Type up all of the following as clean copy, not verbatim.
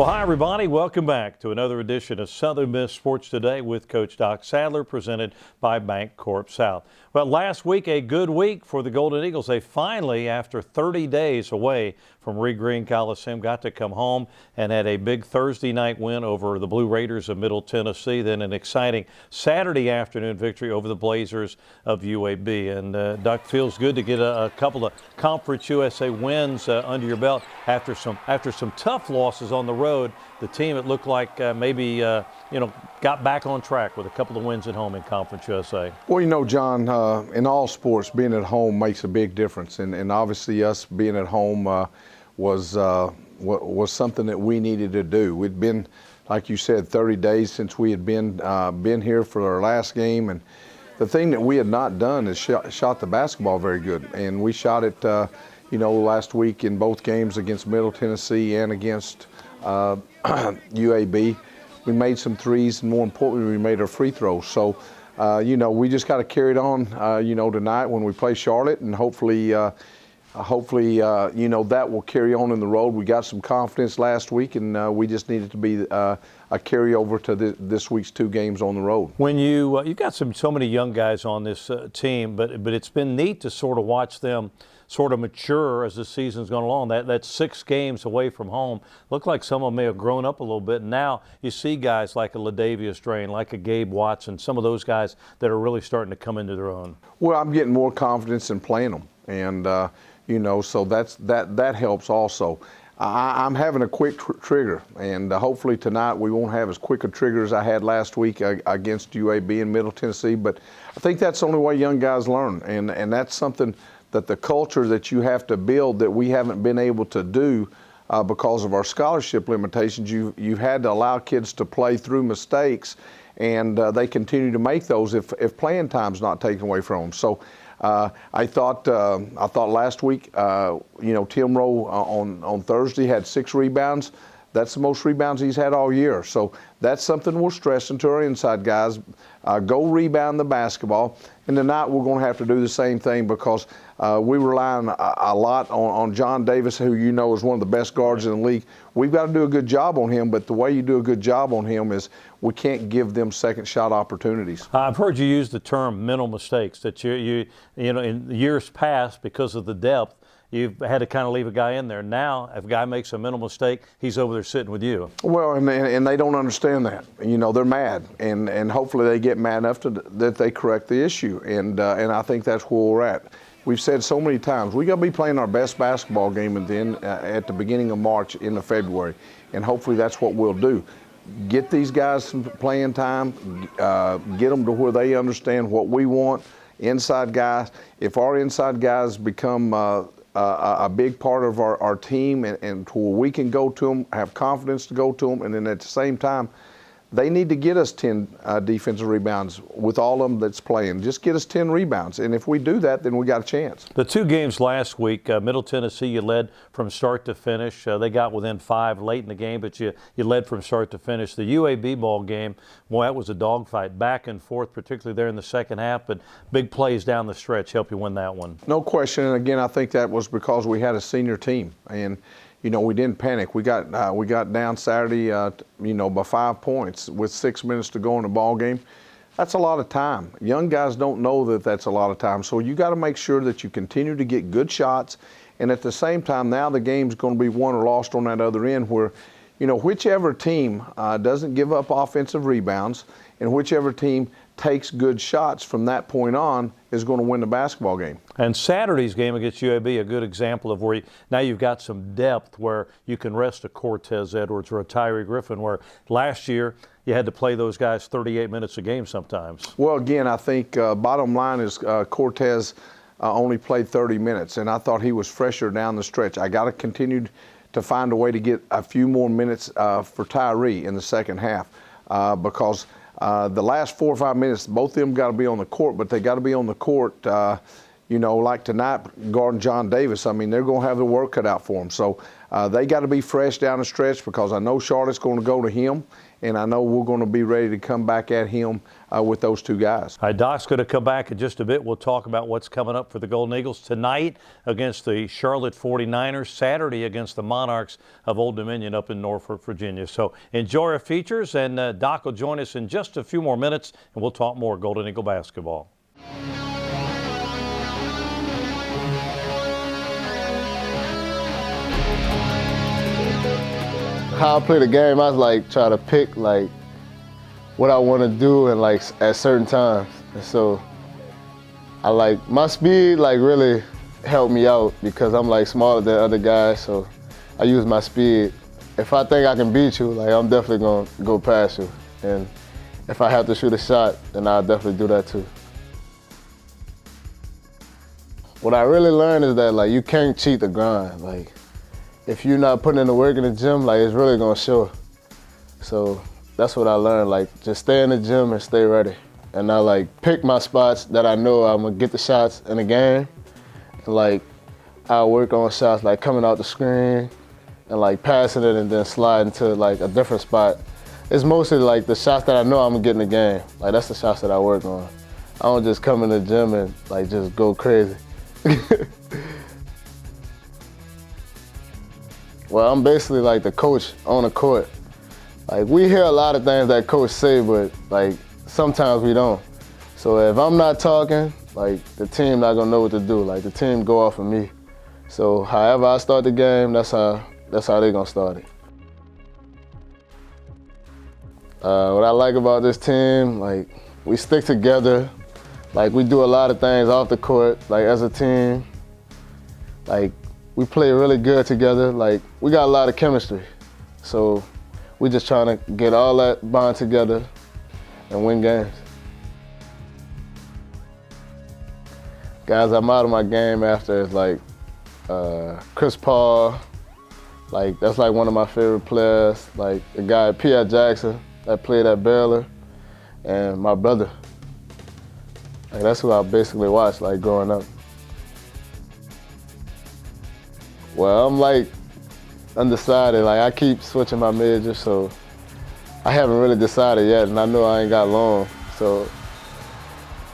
Well, hi, everybody. Welcome back to another edition of Southern Miss Sports Today with Coach Doc Sadler, presented by Bank Corp South. Well, last week, a good week for the Golden Eagles. They finally, after 30 days away from Reed Green Coliseum, got to come home and had a big Thursday night win over the Blue Raiders of Middle Tennessee, then an exciting Saturday afternoon victory over the Blazers of UAB. And Doc, feels good to get a couple of Conference USA wins under your belt after some tough losses on the road. The team, it looked like maybe got back on track with a couple of wins at home in Conference USA. Well, John, in all sports, being at home makes a big difference, and obviously us being at home was something that we needed to do. We'd been, like you said, 30 days since we had been here for our last game, and the thing that we had not done is shot the basketball very good, and we shot it, last week in both games against Middle Tennessee and against UAB. We made some threes, and more importantly, we made our free throws. So, we just got to carry it on, tonight when we play Charlotte, and hopefully, that will carry on in the road. We got some confidence last week, and we just needed to be a carryover to this week's two games on the road. When you got so many young guys on this team, but it's been neat to sort of watch them sort of mature as the season's gone along. That's 6 games away from home. Looked like some of them may have grown up a little bit. And now you see guys like a Ladavius Drain, like a Gabe Watson, some of those guys that are really starting to come into their own. Well, I'm getting more confidence in playing them, and so that helps also. I'm having a quick trigger, and hopefully tonight we won't have as quick a trigger as I had last week against UAB in Middle Tennessee. But I think that's the only way young guys learn, and that's something that the culture that you have to build that we haven't been able to do because of our scholarship limitations. You've had to allow kids to play through mistakes, and they continue to make those if playing time's not taken away from them. So I thought last week, Tim Rowe on Thursday had 6 rebounds. That's the most rebounds he's had all year. So that's something we're stressing to our inside guys. Go rebound the basketball. And tonight we're going to have to do the same thing because we rely on a lot on John Davis, who is one of the best guards in the league. We've got to do a good job on him, but the way you do a good job on him is we can't give them second shot opportunities. I've heard you use the term mental mistakes, that you in years past, because of the depth, you've had to kind of leave a guy in there. Now, if a guy makes a mental mistake, he's over there sitting with you. Well, and they don't understand that. They're mad, and hopefully they get mad enough that they correct the issue. And I think that's where we're at. We've said so many times, we got to be playing our best basketball game at the beginning of March into February, and hopefully that's what we'll do. Get these guys some playing time, get them to where they understand what we want. Inside guys, if our inside guys become a big part of our team and to where we can go to them, have confidence to go to them, and then at the same time, they need to get us 10 defensive rebounds with all of them that's playing. Just get us 10 rebounds, and if we do that, then we got a chance. The 2 games last week, Middle Tennessee, you led from start to finish. They got within 5 late in the game, but you led from start to finish. The UAB ball game, boy, that was a dogfight, back and forth, particularly there in the second half, but big plays down the stretch helped you win that one. No question, and again, I think that was because we had a senior team, and we didn't panic. We got down Saturday, by 5 points with 6 minutes to go in the ball game. That's a lot of time. Young guys don't know that that's a lot of time. So you got to make sure that you continue to get good shots, and at the same time, now the game's going to be won or lost on that other end, where, whichever team doesn't give up offensive rebounds, and whichever team takes good shots from that point on is going to win the basketball game. And Saturday's game against UAB, a good example of where now you've got some depth where you can rest a Cortez Edwards or a Tyree Griffin, where last year you had to play those guys 38 minutes a game sometimes. Well, again, I think bottom line is Cortez only played 30 minutes, and I thought he was fresher down the stretch. I got to continue to find a way to get a few more minutes for Tyree in the second half because the last 4 or 5 minutes, both of them got to be on the court, but they got to be on the court, like tonight, guarding John Davis. I mean, they're going to have the work cut out for them. So they got to be fresh down the stretch because I know Charlotte's going to go to him, and I know we're going to be ready to come back at him with those two guys. All right, Doc's going to come back in just a bit. We'll talk about what's coming up for the Golden Eagles tonight against the Charlotte 49ers, Saturday against the Monarchs of Old Dominion up in Norfolk, Virginia. So enjoy our features, and Doc will join us in just a few more minutes, and we'll talk more Golden Eagle basketball. How I play the game, I like try to pick like what I want to do and like at certain times. And so I like my speed like really helped me out because I'm like smaller than other guys. So I use my speed. If I think I can beat you, like I'm definitely gonna go past you. And if I have to shoot a shot, then I'll definitely do that too. What I really learned is that like you can't cheat the grind. Like if you're not putting in the work in the gym, like it's really gonna show. So that's what I learned, like just stay in the gym and stay ready. And I like pick my spots that I know I'm gonna get the shots in the game. And like I'll work on shots like coming out the screen and like passing it and then sliding to like a different spot. It's mostly like the shots that I know I'm gonna get in the game. Like that's the shots that I work on. I don't just come in the gym and like just go crazy. Well, I'm basically like the coach on the court. Like we hear a lot of things that coach say, but like sometimes we don't. So if I'm not talking, like the team not gonna know what to do. Like the team go off of me. So however I start the game, that's how they gonna start it. What I like about this team, like we stick together. Like we do a lot of things off the court, like as a team. Like we play really good together. Like we got a lot of chemistry. So we just trying to get all that bond together and win games. Guys I'm out of my game after is like Chris Paul. Like that's like one of my favorite players. Like the guy P.I. Jackson that played at Baylor, and my brother. Like that's who I basically watched like growing up. Well, I'm like undecided. Like I keep switching my major, so I haven't really decided yet, and I know I ain't got long. So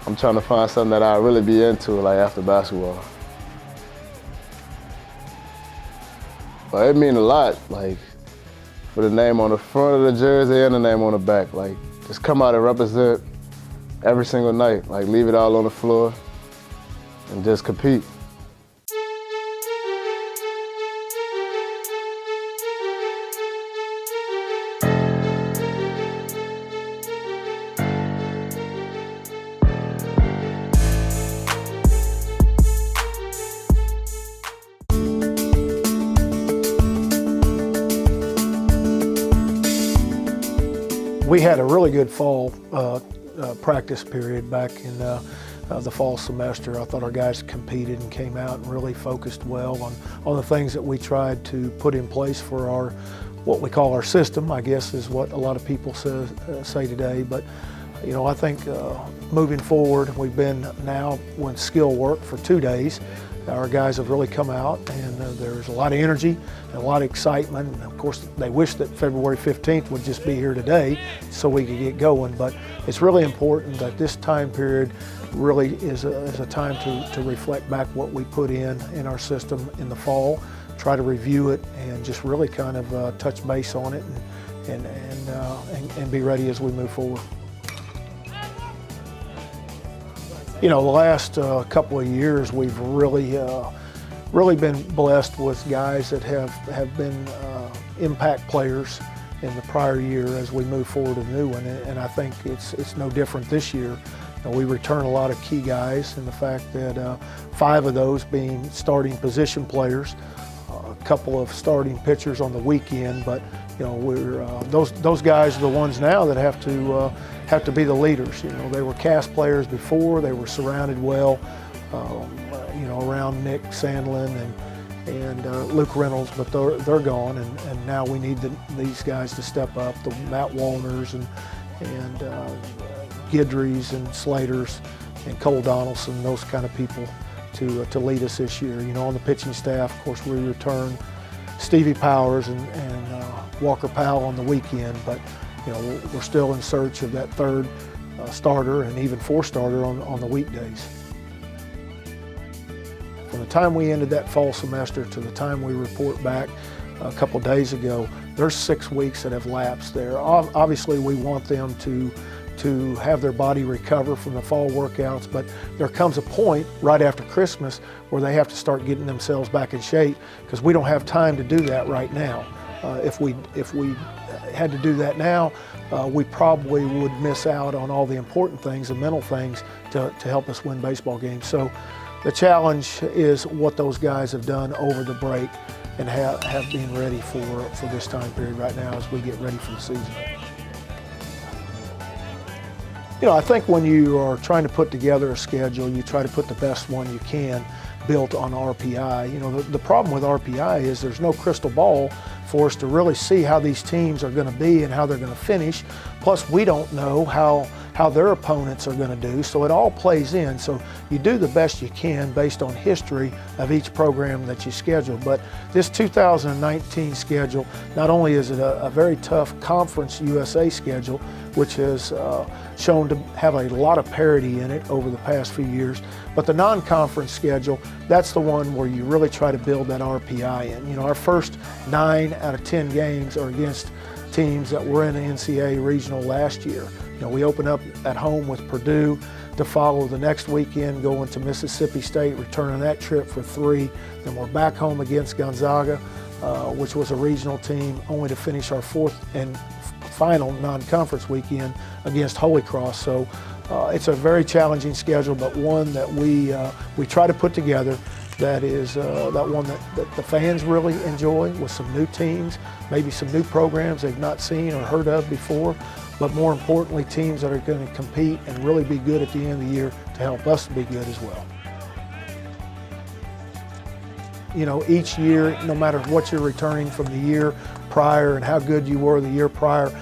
I'm trying to find something that I really be into, like after basketball. But it means a lot, like for the name on the front of the jersey and the name on the back. Like just come out and represent every single night. Like leave it all on the floor and just compete. We had a really good fall practice period back in the fall semester. I thought our guys competed and came out and really focused well on the things that we tried to put in place for our, what we call our system, I guess is what a lot of people say today. But you know, I think moving forward, we've been now with skill work for 2 days. Our guys have really come out, and there's a lot of energy and a lot of excitement. And of course, they wish that February 15th would just be here today so we could get going. But it's really important that this time period really is a time to reflect back what we put in our system in the fall, try to review it, and just really kind of touch base on it and be ready as we move forward. You know, the last couple of years, we've really been blessed with guys that have been impact players in the prior year as we move forward to the new one. And I think it's no different this year. You know, we return a lot of key guys, and the fact that 5 of those being starting position players, a couple of starting pitchers on the weekend, but you know, those guys are the ones now that have to be the leaders. You know, they were cast players before. They were surrounded well, you know, around Nick Sandlin and Luke Reynolds, but they're gone, and now we need these guys to step up. The Matt Wallners and Guidrys and Slaters and Cole Donaldson, those kind of people to lead us this year. You know, on the pitching staff, of course, we return Stevie Powers and Walker Powell on the weekend, but we're still in search of that third starter and even fourth starter on the weekdays. From the time we ended that fall semester to the time we report back a couple days ago, there's 6 weeks that have lapsed there. Obviously, we want them to have their body recover from the fall workouts, but there comes a point right after Christmas where they have to start getting themselves back in shape, because we don't have time to do that right now. If we had to do that now, we probably would miss out on all the important things, the mental things, to help us win baseball games. So the challenge is what those guys have done over the break and have been ready for this time period right now as we get ready for the season. I think when you are trying to put together a schedule, you try to put the best one you can built on RPI. The problem with RPI is there's no crystal ball for us to really see how these teams are going to be and how they're going to finish. Plus, we don't know how their opponents are going to do, so it all plays in. So you do the best you can based on history of each program that you schedule. But this 2019 schedule, not only is it a very tough Conference USA schedule, which has shown to have a lot of parity in it over the past few years, but the non-conference schedule, that's the one where you really try to build that RPI in. Our first 9 out of 10 games are against teams that were in the NCAA regional last year. We open up at home with Purdue to follow the next weekend, going to Mississippi State, returning that trip for 3. Then we're back home against Gonzaga, which was a regional team, only to finish our 4th and final non-conference weekend against Holy Cross. So it's a very challenging schedule, but one that we try to put together that is that one that the fans really enjoy, with some new teams, maybe some new programs they've not seen or heard of before, but more importantly, teams that are going to compete and really be good at the end of the year to help us be good as well. Each year, no matter what you're returning from the year prior and how good you were the year prior,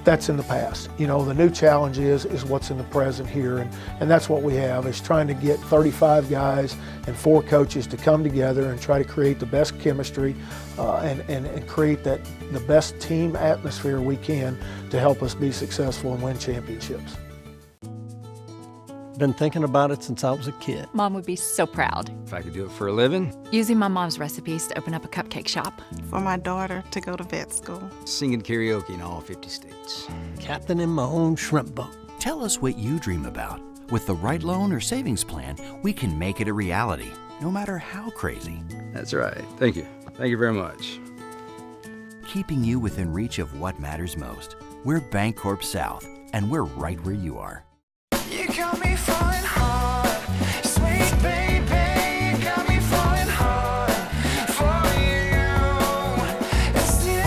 that's in the past. The new challenge is what's in the present here, and that's what we have, is trying to get 35 guys and 4 coaches to come together and try to create the best chemistry and create the best team atmosphere we can to help us be successful and win championships. Been thinking about it since I was a kid. Mom would be so proud. If I could do it for a living. Using my mom's recipes to open up a cupcake shop. For my daughter to go to vet school. Singing karaoke in all 50 states. Captaining my own shrimp boat. Tell us what you dream about. With the right loan or savings plan, we can make it a reality, no matter how crazy. That's right. Thank you. Thank you very much. Keeping you within reach of what matters most. We're Bancorp South, and we're right where you are. You got me falling hard, sweet baby, you got me falling hard for you. And still,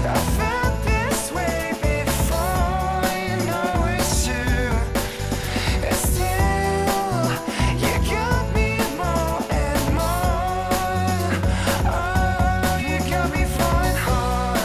I felt this way before, you know it's true. And still, you got me more and more. Oh, you got me falling hard.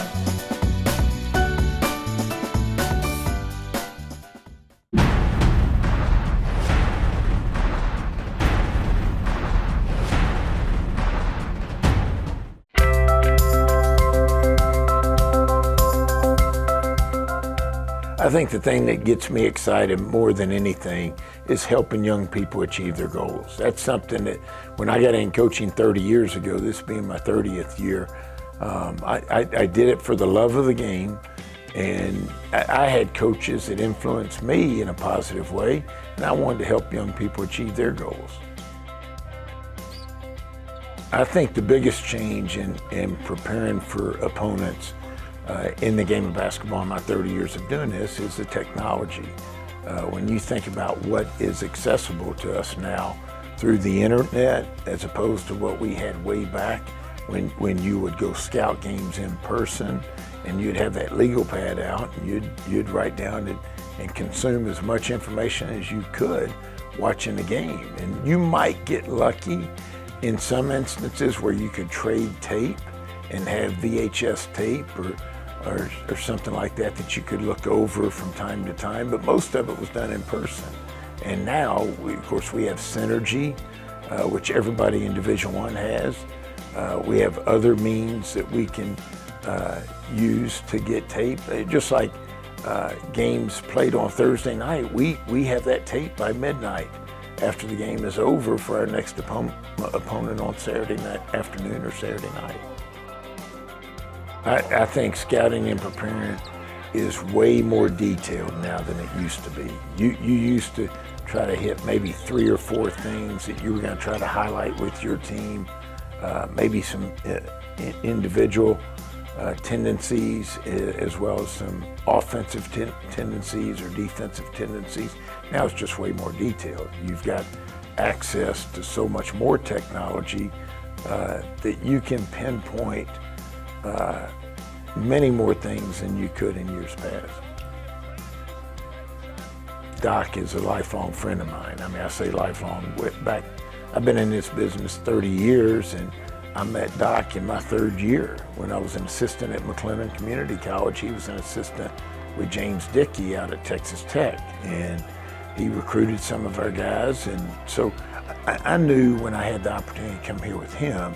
I think the thing that gets me excited more than anything is helping young people achieve their goals. That's something that when I got in coaching 30 years ago, this being my 30th year, I did it for the love of the game, and I had coaches that influenced me in a positive way, and I wanted to help young people achieve their goals. I think the biggest change in preparing for opponents in the game of basketball in my 30 years of doing this is the technology. When you think about what is accessible to us now through the internet, as opposed to what we had way back when you would go scout games in person and you'd have that legal pad out and you'd write down and consume as much information as you could watching the game. And you might get lucky in some instances where you could trade tape and have VHS tape or something like that you could look over from time to time, but most of it was done in person. And now, of course, we have Synergy, which everybody in Division I has. We have other means that we can use to get tape. Just like games played on Thursday night, we have that tape by midnight after the game is over for our next opponent on Saturday night afternoon or Saturday night. I think scouting and preparing is way more detailed now than it used to be. You used to try to hit maybe 3 or 4 things that you were going to try to highlight with your team, maybe some individual tendencies as well as some offensive tendencies or defensive tendencies. Now it's just way more detailed. You've got access to so much more technology that you can pinpoint many more things than you could in years past. Doc is a lifelong friend of mine. I mean, I say lifelong. I've been in this business 30 years, and I met Doc in my 3rd year when I was an assistant at McLennan Community College. He was an assistant with James Dickey out at Texas Tech, and he recruited some of our guys. And so I knew when I had the opportunity to come here with him,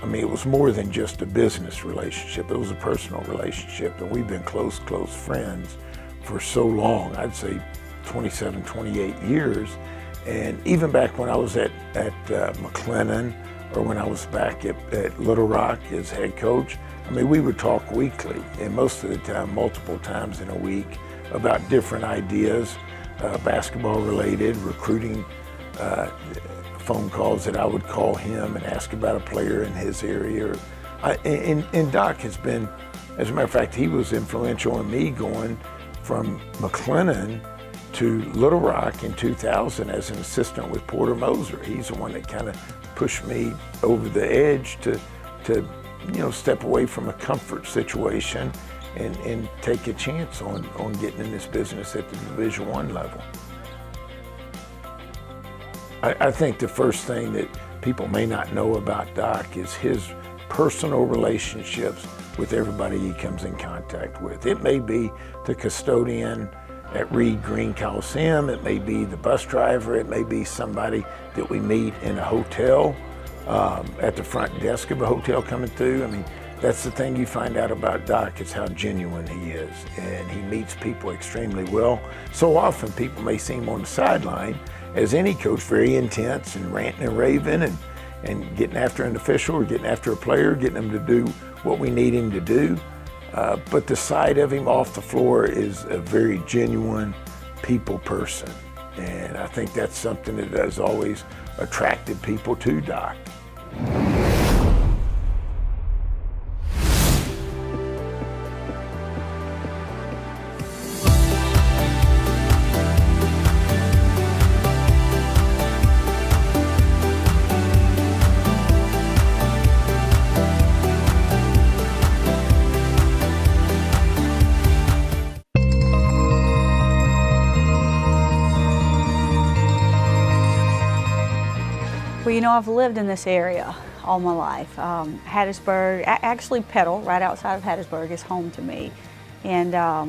I mean, it was more than just a business relationship. It was a personal relationship, and we've been close friends for so long. I'd say 27, 28 years. And even back when I was at McLennan, or when I was back at Little Rock as head coach, I mean, we would talk weekly, and most of the time, multiple times in a week, about different ideas, basketball related, recruiting, phone calls that I would call him and ask about a player in his area. And Doc has been, as a matter of fact, he was influential in me going from McLennan to Little Rock in 2000 as an assistant with Porter Moser. He's the one that kind of pushed me over the edge to step away from a comfort situation and take a chance on getting in this business at the Division I level. I think the first thing that people may not know about Doc is his personal relationships with everybody he comes in contact with. It may be the custodian at Reed Green Coliseum, it may be the bus driver, it may be somebody that we meet in a hotel, at the front desk of a hotel coming through. I mean, that's the thing you find out about Doc is how genuine he is, and he meets people extremely well. So often people may see him on the sideline, as any coach, very intense and ranting and raving and getting after an official or getting after a player, getting him to do what we need him to do. But the side of him off the floor is a very genuine people person. And I think that's something that has always attracted people to Doc. Well, you know, I've lived in this area all my life. Hattiesburg, actually Petal, right outside of Hattiesburg, is home to me. And I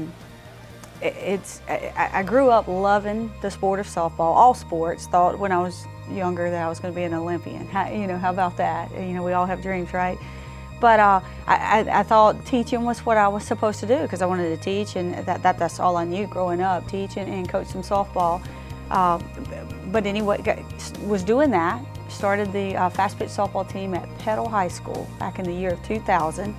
grew up loving the sport of softball, all sports. Thought when I was younger that I was going to be an Olympian. How about that? You know, we all have dreams, right? But I thought teaching was what I was supposed to do because I wanted to teach, and that's all I knew growing up, teaching and coach some softball. But anyway, was doing that. Started the fast pitch softball team at Petal High School back in the year of 2000.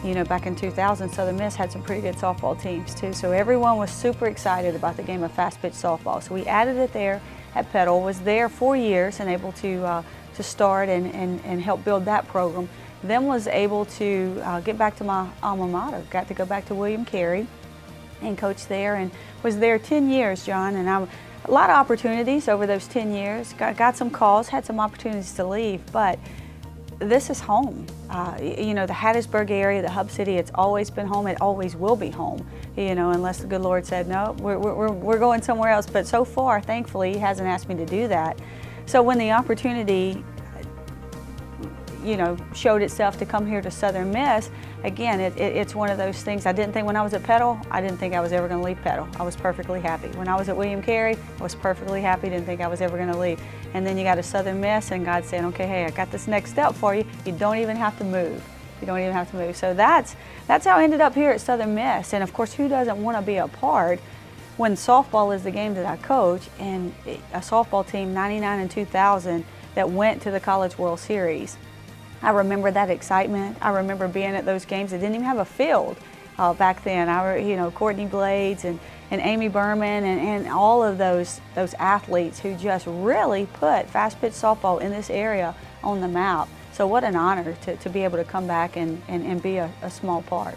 You know, back in 2000, Southern Miss had some pretty good softball teams too. So everyone was super excited about the game of fast pitch softball. So we added it there at Petal. Was there 4 years and able to start and help build that program. Then was able to get back to my alma mater. Got to go back to William Carey and coach there, and was there 10 years, John. And a lot of opportunities over those 10 years. Got some calls, had some opportunities to leave, but this is home. You know, the Hattiesburg area, the hub city, it's always been home. It always will be home, you know, unless the good Lord said, no, we're going somewhere else. But so far, thankfully, He hasn't asked me to do that. So when the opportunity, you know, showed itself to come here to Southern Miss, again, it's one of those things. I didn't think when I was at Petal, I didn't think I was ever going to leave Petal. I was perfectly happy. When I was at William Carey, I was perfectly happy, didn't think I was ever going to leave. And then you got to Southern Miss, and God said, okay, hey, I got this next step for you. You don't even have to move. You don't even have to move. So that's how I ended up here at Southern Miss. And of course, who doesn't want to be a part when softball is the game that I coach, and a softball team 99 and 2000 that went to the College World Series. I remember that excitement. I remember being at those games that didn't even have a field back then. Courtney Blades and Amy Berman and all of those athletes who just really put fast pitch softball in this area on the map. So what an honor to be able to come back and be a small part.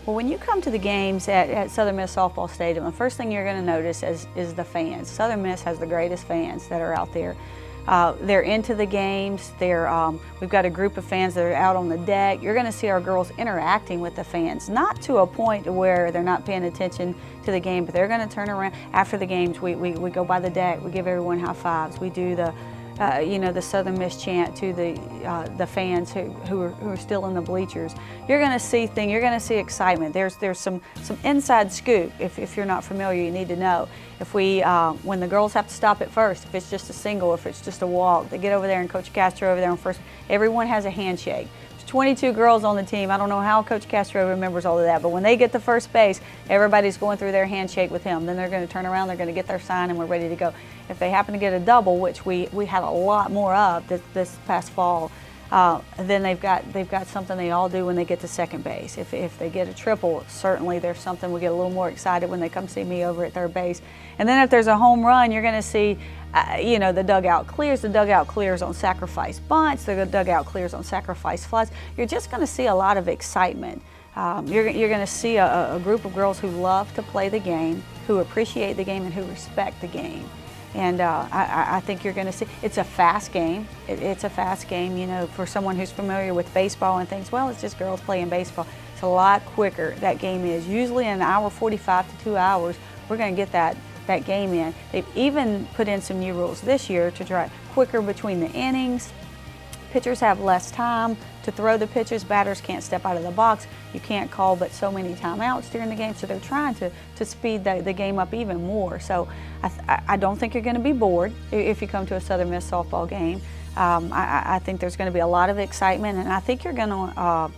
Well, when you come to the games at Southern Miss Softball Stadium, the first thing you're going to notice is the fans. Southern Miss has the greatest fans that are out there. They're into the games. We've got a group of fans that are out on the deck. You're going to see our girls interacting with the fans, not to a point where they're not paying attention to the game, but they're going to turn around after the games. We go by the deck. We give everyone high fives. We do the Southern Miss chant to the fans who are still in the bleachers. You're going to see things. You're going to see excitement. There's some inside scoop. If you're not familiar, you need to know. When the girls have to stop at first, if it's just a single, if it's just a walk, they get over there and Coach Castro over there on first. Everyone has a handshake. There's 22 girls on the team. I don't know how Coach Castro remembers all of that, but when they get to first base, everybody's going through their handshake with him. Then they're going to turn around. They're going to get their sign, and we're ready to go. If they happen to get a double, which we had a lot more of this past fall, then they've got something they all do when they get to second base. If they get a triple, certainly there's something. We get a little more excited when they come see me over at third base. And then if there's a home run, you're going to see, the dugout clears. The dugout clears on sacrifice bunts. The dugout clears on sacrifice flies. You're just going to see a lot of excitement. You're going to see a group of girls who love to play the game, who appreciate the game, and who respect the game. And I think you're going to see, it's a fast game. It's a fast game, for someone who's familiar with baseball and thinks, well, it's just girls playing baseball. It's a lot quicker, that game is. Usually in an hour 45 to 2 hours, we're going to get that game in. They've even put in some new rules this year to try quicker between the innings. Pitchers have less time to throw the pitches. Batters can't step out of the box. You can't call but so many timeouts during the game. So they're trying to speed the game up even more. So I don't think you're going to be bored if you come to a Southern Miss softball game. I think there's going to be a lot of excitement, and I think you're going to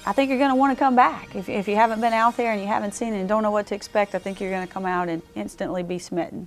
want to come back. If you haven't been out there and you haven't seen it and don't know what to expect, I think you're going to come out and instantly be smitten.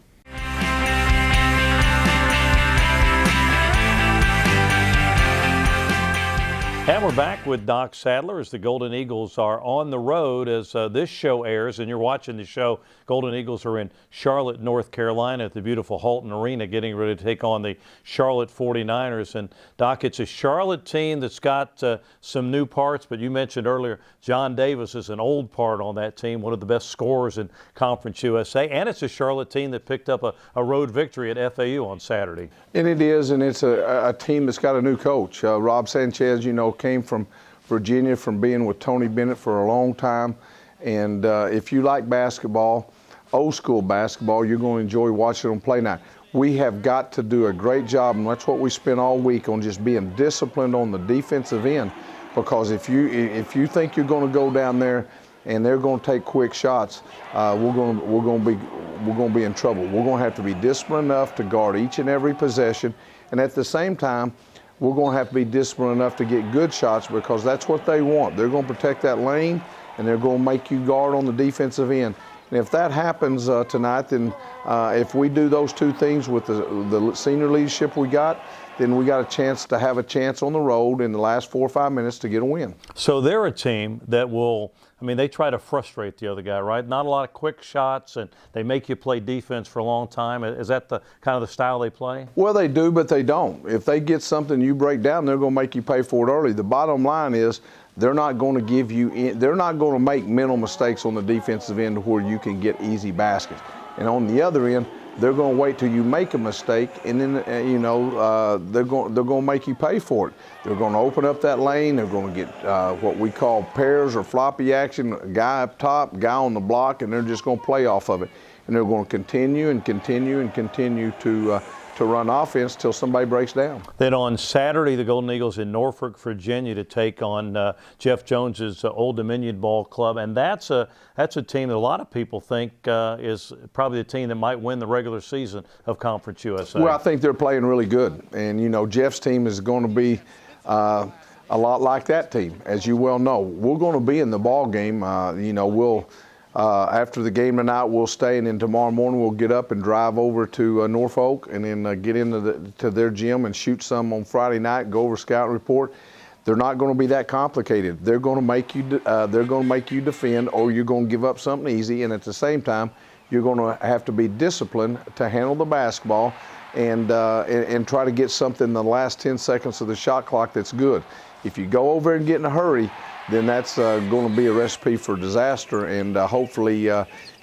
And we're back with Doc Sadler as the Golden Eagles are on the road as this show airs, and you're watching the show. Golden Eagles are in Charlotte, North Carolina at the beautiful Halton Arena getting ready to take on the Charlotte 49ers. And Doc, it's a Charlotte team that's got some new parts, but you mentioned earlier John Davis is an old part on that team, one of the best scorers in Conference USA, and it's a Charlotte team that picked up a road victory at FAU on Saturday. And it is, and it's a team that's got a new coach. Rob Sanchez, came from Virginia from being with Tony Bennett for a long time. And if you like basketball, old school basketball, you're going to enjoy watching them play now. We have got to do a great job, and that's what we spent all week on, just being disciplined on the defensive end. Because if you think you're going to go down there and they're going to take quick shots, we're going to be in trouble. We're going to have to be disciplined enough to guard each and every possession, and at the same time, we're going to have to be disciplined enough to get good shots, because that's what they want. They're going to protect that lane, and they're going to make you guard on the defensive end. And if that happens tonight, then if we do those two things with the senior leadership we got, then we got a chance to have a chance on the road in the last 4 or 5 minutes to get a win. So they're a team that will, they try to frustrate the other guy, right? Not a lot of quick shots, and they make you play defense for a long time. Is that the kind of the style they play? Well, they do, but they don't. If they get something you break down, they're going to make you pay for it early. The bottom line is they're not going to they're not going to make mental mistakes on the defensive end where you can get easy baskets. And on the other end, they're going to wait till you make a mistake, and then they're going to make you pay for it. They're going to open up that lane. They're going to get what we call pairs or floppy action, a guy up top, guy on the block, and they're just going to play off of it. And they're going to continue and continue and continue to run offense till somebody breaks down. Then on Saturday, the Golden Eagles in Norfolk, Virginia, to take on Jeff Jones's Old Dominion Ball Club, and that's a team that a lot of people think is probably the team that might win the regular season of Conference USA. Well, I think they're playing really good, and Jeff's team is going to be a lot like that team, as you well know. We're going to be in the ball game. We'll after the game tonight, we'll stay, and then tomorrow morning we'll get up and drive over to Norfolk, and then get into their gym and shoot some on Friday night. Go over scout report. They're not going to be that complicated. They're going to make you. They're going to make you defend, or you're going to give up something easy. And at the same time, you're going to have to be disciplined to handle the basketball, and try to get something in the last 10 seconds of the shot clock that's good. If you go over and get in a hurry, then that's going to be a recipe for disaster. And hopefully,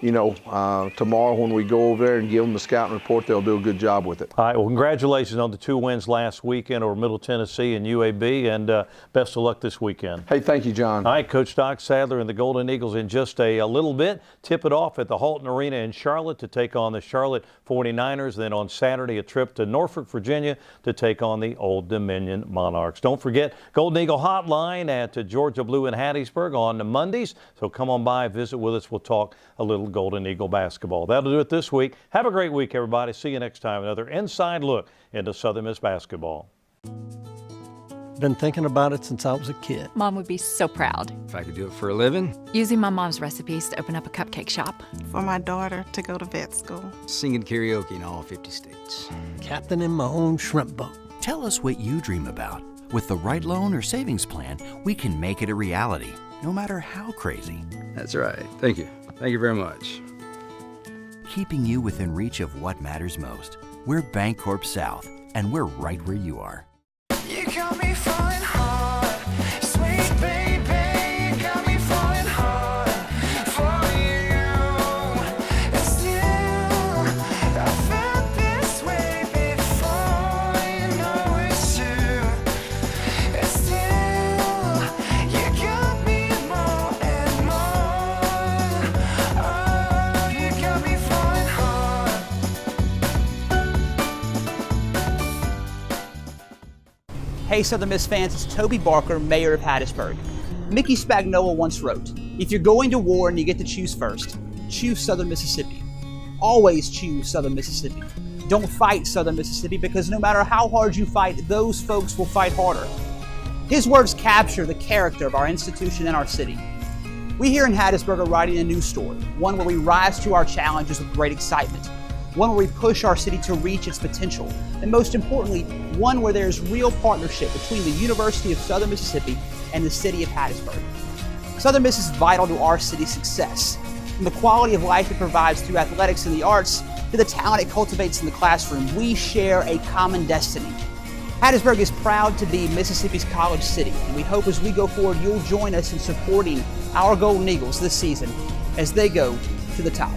tomorrow when we go over there and give them the scouting report, they'll do a good job with it. All right, well, congratulations on the 2 wins last weekend over Middle Tennessee and UAB, and best of luck this weekend. Hey, thank you, John. All right, Coach Doc Sadler and the Golden Eagles in just a little bit. Tip it off at the Halton Arena in Charlotte to take on the Charlotte 49ers. Then on Saturday, a trip to Norfolk, Virginia to take on the Old Dominion Monarchs. Don't forget Golden Eagle Hotline at Georgia Blue in Hattiesburg on Mondays. So come on by, visit with us. We'll talk a little Golden Eagle basketball. That'll do it this week. Have a great week, everybody. See you next time. Another inside look into Southern Miss basketball. Been thinking about it since I was a kid. Mom would be so proud. If I could do it for a living, Using my mom's recipes to open up a cupcake shop. For my daughter to go to vet school. singing karaoke in all 50 states. Captaining my own shrimp boat. Tell us what you dream about. With the right loan or savings plan, we can make it a reality, no matter how crazy. That's right. Thank you. Thank you very much. Keeping you within reach of what matters most. We're Bancorp South, and we're right where you are. You got me falling hard, sweet baby. You got me falling hard for you. And still, I felt this way before. You know it's true. And still, you got me more and more. Oh, you got me falling hard. Hey Southern Miss fans, it's Toby Barker, Mayor of Hattiesburg. Mickey Spagnola once wrote, "If you're going to war and you get to choose first, choose Southern Mississippi. Always choose Southern Mississippi. Don't fight Southern Mississippi, because no matter how hard you fight, those folks will fight harder." His words capture the character of our institution and our city. We here in Hattiesburg are writing a new story, one where we rise to our challenges with great excitement, one where we push our city to reach its potential, and most importantly, one where there's real partnership between the University of Southern Mississippi and the city of Hattiesburg. Southern Miss is vital to our city's success, from the quality of life it provides through athletics and the arts to the talent it cultivates in the classroom. We share a common destiny. Hattiesburg is proud to be Mississippi's college city, and we hope as we go forward you'll join us in supporting our Golden Eagles this season as they go to the top.